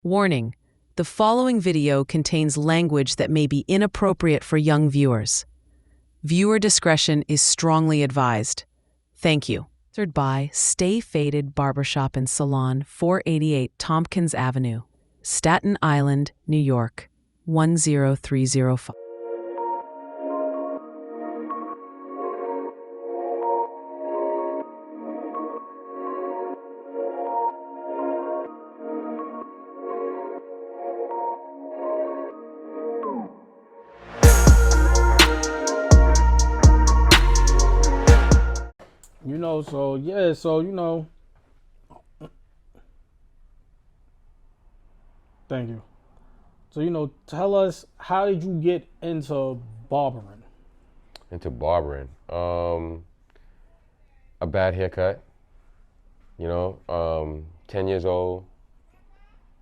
Warning: the following video contains language that may be inappropriate for young viewers. Viewer discretion is strongly advised. Thank you. Sponsored by Stay Faded Barbershop and Salon, 488 Tompkins Avenue, Staten Island, New York, 10305. Thank you. So, tell us, how did you get into barbering? Into barbering. A bad haircut, 10 years old.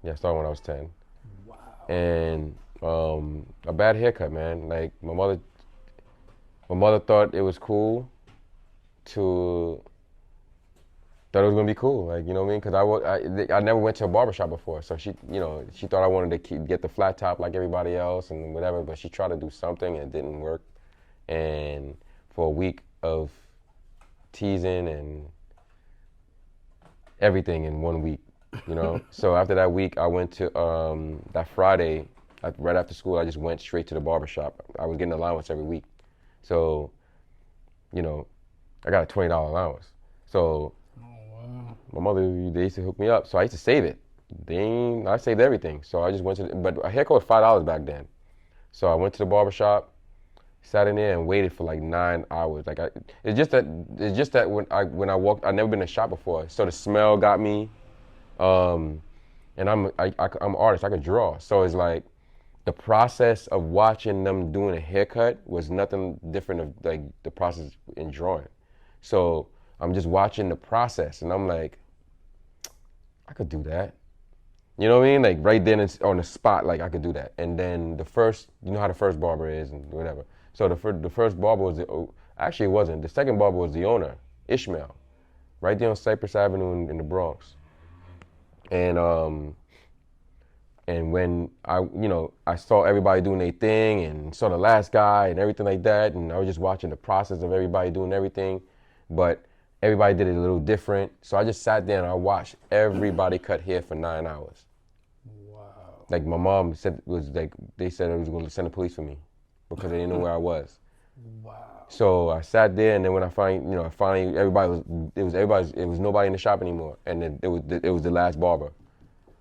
Yeah, I started when I was 10. Wow. And a bad haircut, man. Like, my mother thought it was cool thought it was gonna be cool, like, you know what I mean? Cause I never went to a barbershop before, so she thought I wanted to get the flat top like everybody else and whatever, but she tried to do something and it didn't work. And for a week of teasing and everything in 1 week, So after that week, I went to, that Friday, right after school, I just went straight to the barbershop. I was getting allowance every week. So, I got a $20 allowance. So, my mother, they used to hook me up, so I used to save it. I saved everything, so I just went but a haircut was $5 back then. So I went to the barbershop, sat in there and waited for like 9 hours. Like it's just that when I walked, I'd never been in a shop before, so the smell got me. And I'm an artist, I could draw, so it's like the process of watching them doing a haircut was nothing different of like the process in drawing. So I'm just watching the process, and I'm like, I could do that. You know what I mean? Like right then on the spot, like I could do that. And then the first, how the first barber is and whatever. So the first barber was actually it wasn't. The second barber was the owner, Ishmael, right there on Cypress Avenue in the Bronx. And when I saw everybody doing their thing and saw the last guy and everything like that, and I was just watching the process of everybody doing everything, but everybody did it a little different. So I just sat there and I watched everybody cut hair for 9 hours. Wow. Like my mom said, they said it was going to send the police for me because they didn't know where I was. Wow. So I sat there, and then when I finally it was nobody in the shop anymore, and then it was the last barber.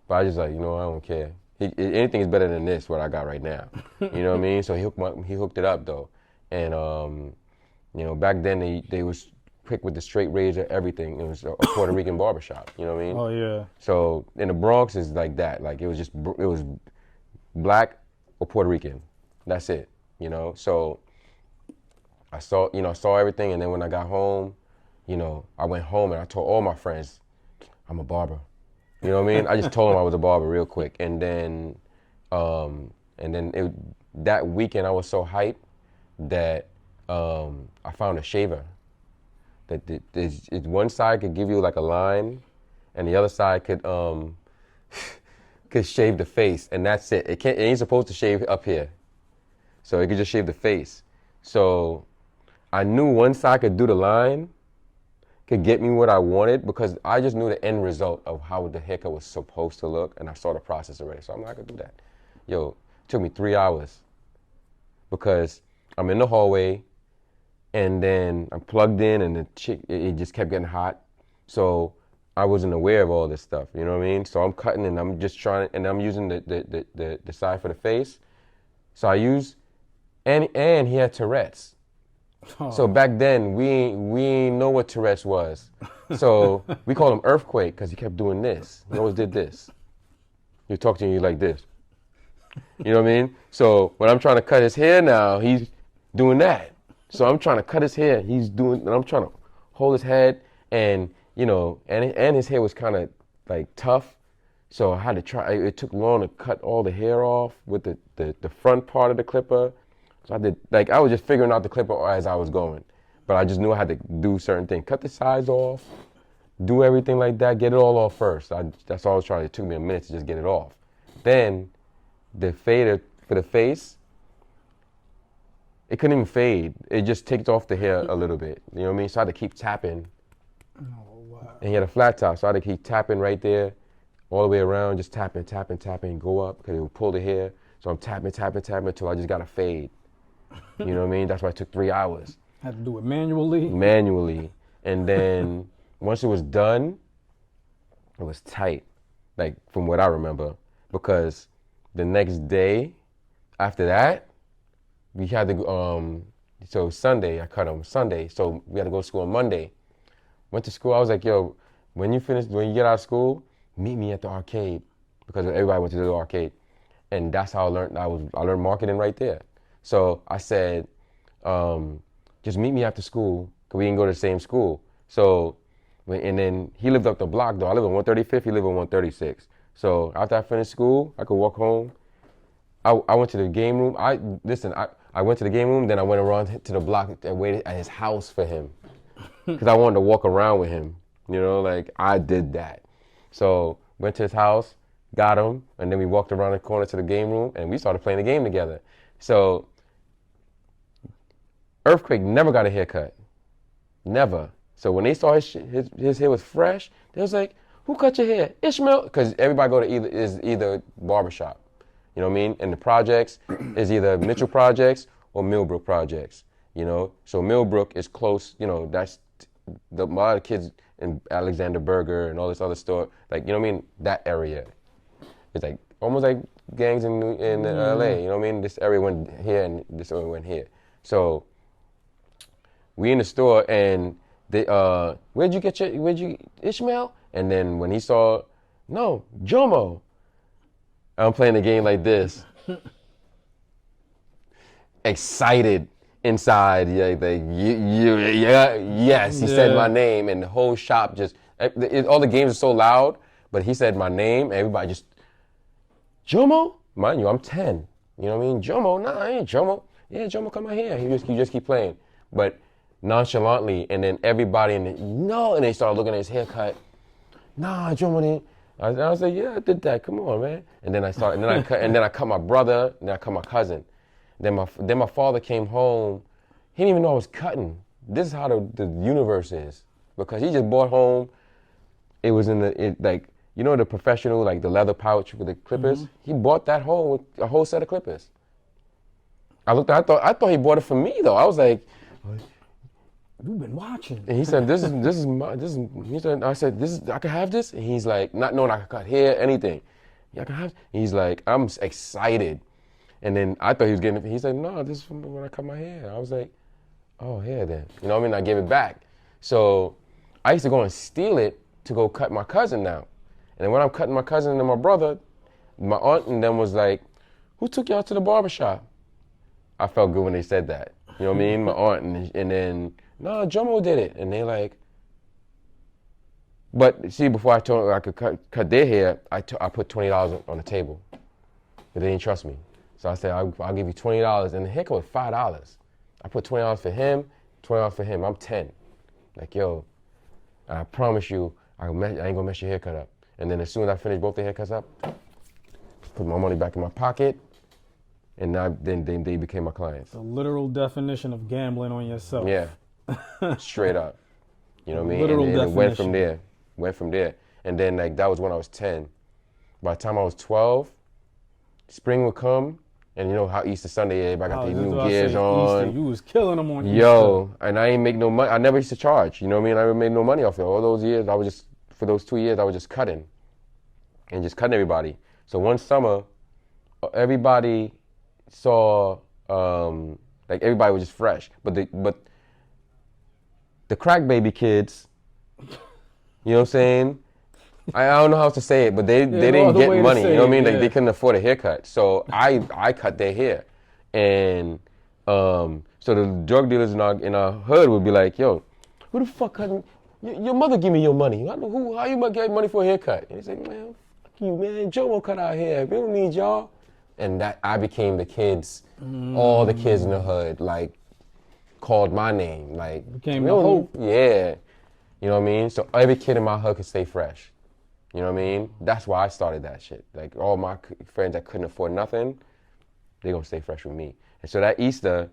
But I just like, I don't care. Anything is better than this, what I got right now. You know what I mean? So he hooked it up though, and back then they was quick with the straight razor, everything. It was a Puerto Rican barbershop, you know what I mean? Oh yeah. So in the Bronx is like that. Like it was black or Puerto Rican. That's it, So I saw everything, and then when I got home, I went home and I told all my friends, I'm a barber. You know what I mean? I just told them I was a barber real quick, and then that weekend I was so hyped that I found a shaver. That one side could give you like a line, and the other side could shave the face, and that's it. It ain't supposed to shave up here, so it could just shave the face. So I knew one side could do the line, could get me what I wanted, because I just knew the end result of how the haircut was supposed to look, and I saw the process already. So I'm like, I could do that. Yo, it took me 3 hours because I'm in the hallway, and then I'm plugged in, and it just kept getting hot. So I wasn't aware of all this stuff, you know what I mean? So I'm cutting, and I'm just trying, and I'm using the side for the face. So I use, and he had Tourette's. Oh. So back then, we ain't know what Tourette's was. So we called him Earthquake because he kept doing this. He always did this. He talk to you like this. You know what I mean? So when I'm trying to cut his hair now, he's doing that. So I'm trying to cut his hair. And I'm trying to hold his head, and and his hair was kind of like tough. So I had to try. It took long to cut all the hair off with the front part of the clipper. So I was just figuring out the clipper as I was going, but I just knew I had to do certain things. Cut the sides off, do everything like that, get it all off first. That's all I was trying to do. It took me a minute to just get it off. Then the fader for the face, it couldn't even fade. It just takes off the hair a little bit. You know what I mean? So I had to keep tapping. Oh, wow. And he had a flat top, so I had to keep tapping right there, all the way around, just tapping, go up, because it would pull the hair. So I'm tapping until I just got a fade. You know what I mean? That's why it took 3 hours. Had to do it manually. Manually. And then once it was done, it was tight, like from what I remember, because the next day after that, we had to, so Sunday, I cut him Sunday, so we had to go to school on Monday. Went to school, I was like, yo, when you get out of school, meet me at the arcade, because everybody went to the arcade. And that's how I learned, I learned marketing right there. So I said, just meet me after school, because we didn't go to the same school. So, and then he lived up the block though. I live on 135th, he lived on 136. So after I finished school, I could walk home. I went to the game room. I went to the game room, then I went around to the block and waited at his house for him. Because I wanted to walk around with him. You know, like I did that. So went to his house, got him, and then we walked around the corner to the game room and we started playing the game together. So Earthquake never got a haircut. Never. So when they saw his hair was fresh, they was like, who cut your hair? Ishmael? Because everybody go to either barbershop. You know what I mean? And the projects is either Mitchell Projects or Millbrook Projects. You know? So Millbrook is close, you know, that's a lot of kids in Alexander Burger and all this other store, like, you know what I mean? That area. It's like almost like gangs in LA, you know what I mean? This area went here and this area went here. So we in the store and they, where'd you Ishmael? And then when he saw, no, Jomo. I'm playing the game like this. Excited inside, yes, he said my name, and the whole shop just, all the games are so loud, but he said my name, everybody just, Jomo? Mind you, I'm 10. You know what I mean? Jomo? Nah, I ain't Jomo. Yeah, Jomo, come out here. You just keep playing. But nonchalantly, and then everybody and they started looking at his haircut. Nah, Jomo didn't. I was like, yeah, I did that. Come on, man. And then I cut my brother, and then I cut my cousin. Then my father came home. He didn't even know I was cutting. This is how the universe is, because he just bought home. It was like, you know, the professional, like the leather pouch with the clippers. Mm-hmm. He bought that home with a whole set of clippers. I thought he bought it for me though. I was like, you've been watching. And he said, I said, I can have this? And he's like, not knowing I could cut hair, anything. Yeah, I can have. He's like, I'm excited. And then I thought he was getting it. He said, no, this is from when I cut my hair. I was like, oh, yeah, then. You know what I mean? I gave it back. So I used to go and steal it to go cut my cousin now. And then when I'm cutting my cousin and my brother, my aunt and them was like, who took y'all to the barbershop? I felt good when they said that. You know what I mean? My aunt and then, no, Jomo did it. And they like, but see, before I told them I could cut their hair, I put $20 on the table. But they didn't trust me. So I said, I'll give you $20. And the haircut was $5. I put $20 for him, $20 for him. I'm 10. Like, yo, I promise you, I ain't gonna mess your haircut up. And then as soon as I finished both the haircuts up, put my money back in my pocket, and then they became my clients. The literal definition of gambling on yourself. Yeah, straight up. You know what I mean? Literal and definition. It went from there. And then like that was when I was 10. By the time I was 12, spring would come, and you know how Easter Sunday, everybody got these new gears on. Easter, you was killing them on Easter. Yo, and I ain't make no money. I never used to charge. You know what I mean? I never made no money off it. All those years, for those 2 years, I was just cutting. And just cutting everybody. So one summer, everybody saw, like everybody was just fresh. But the crack baby kids, you know what I'm saying? I don't know how to say it, but they didn't get money. You know what I mean? Like they couldn't afford a haircut. So I cut their hair. And so the drug dealers in our hood would be like, yo, who the fuck cut? Your mother give me your money. How you get money for a haircut? And he's like, man, fuck you, man. Jomo cut our hair. We don't need y'all. And that I became the kids, all the kids in the hood, like, called my name. Like, became the hope. Yeah. You know what I mean? So every kid in my hood could stay fresh. You know what I mean? That's why I started that shit. Like all my friends that couldn't afford nothing, they gonna stay fresh with me. And so that Easter,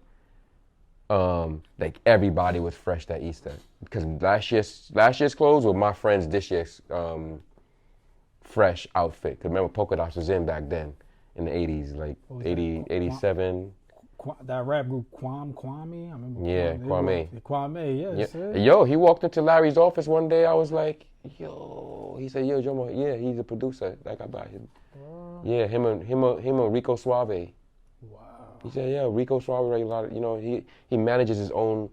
like everybody was fresh that Easter because last year's clothes were my friends this year's fresh outfit. Cause remember polka dots was in back then in the 80s, like 80, 87. That rap group Kwame. I remember. Yeah, Kwame. Kwame, yes. Yeah. Yo, he walked into Larry's office one day. I was like, yo. He said, yo, Jomo. Yeah, he's a producer. Like I got him. Yeah, him and Rico Suave. Wow. He said, yeah, Rico Suave, like a lot of, he manages his own,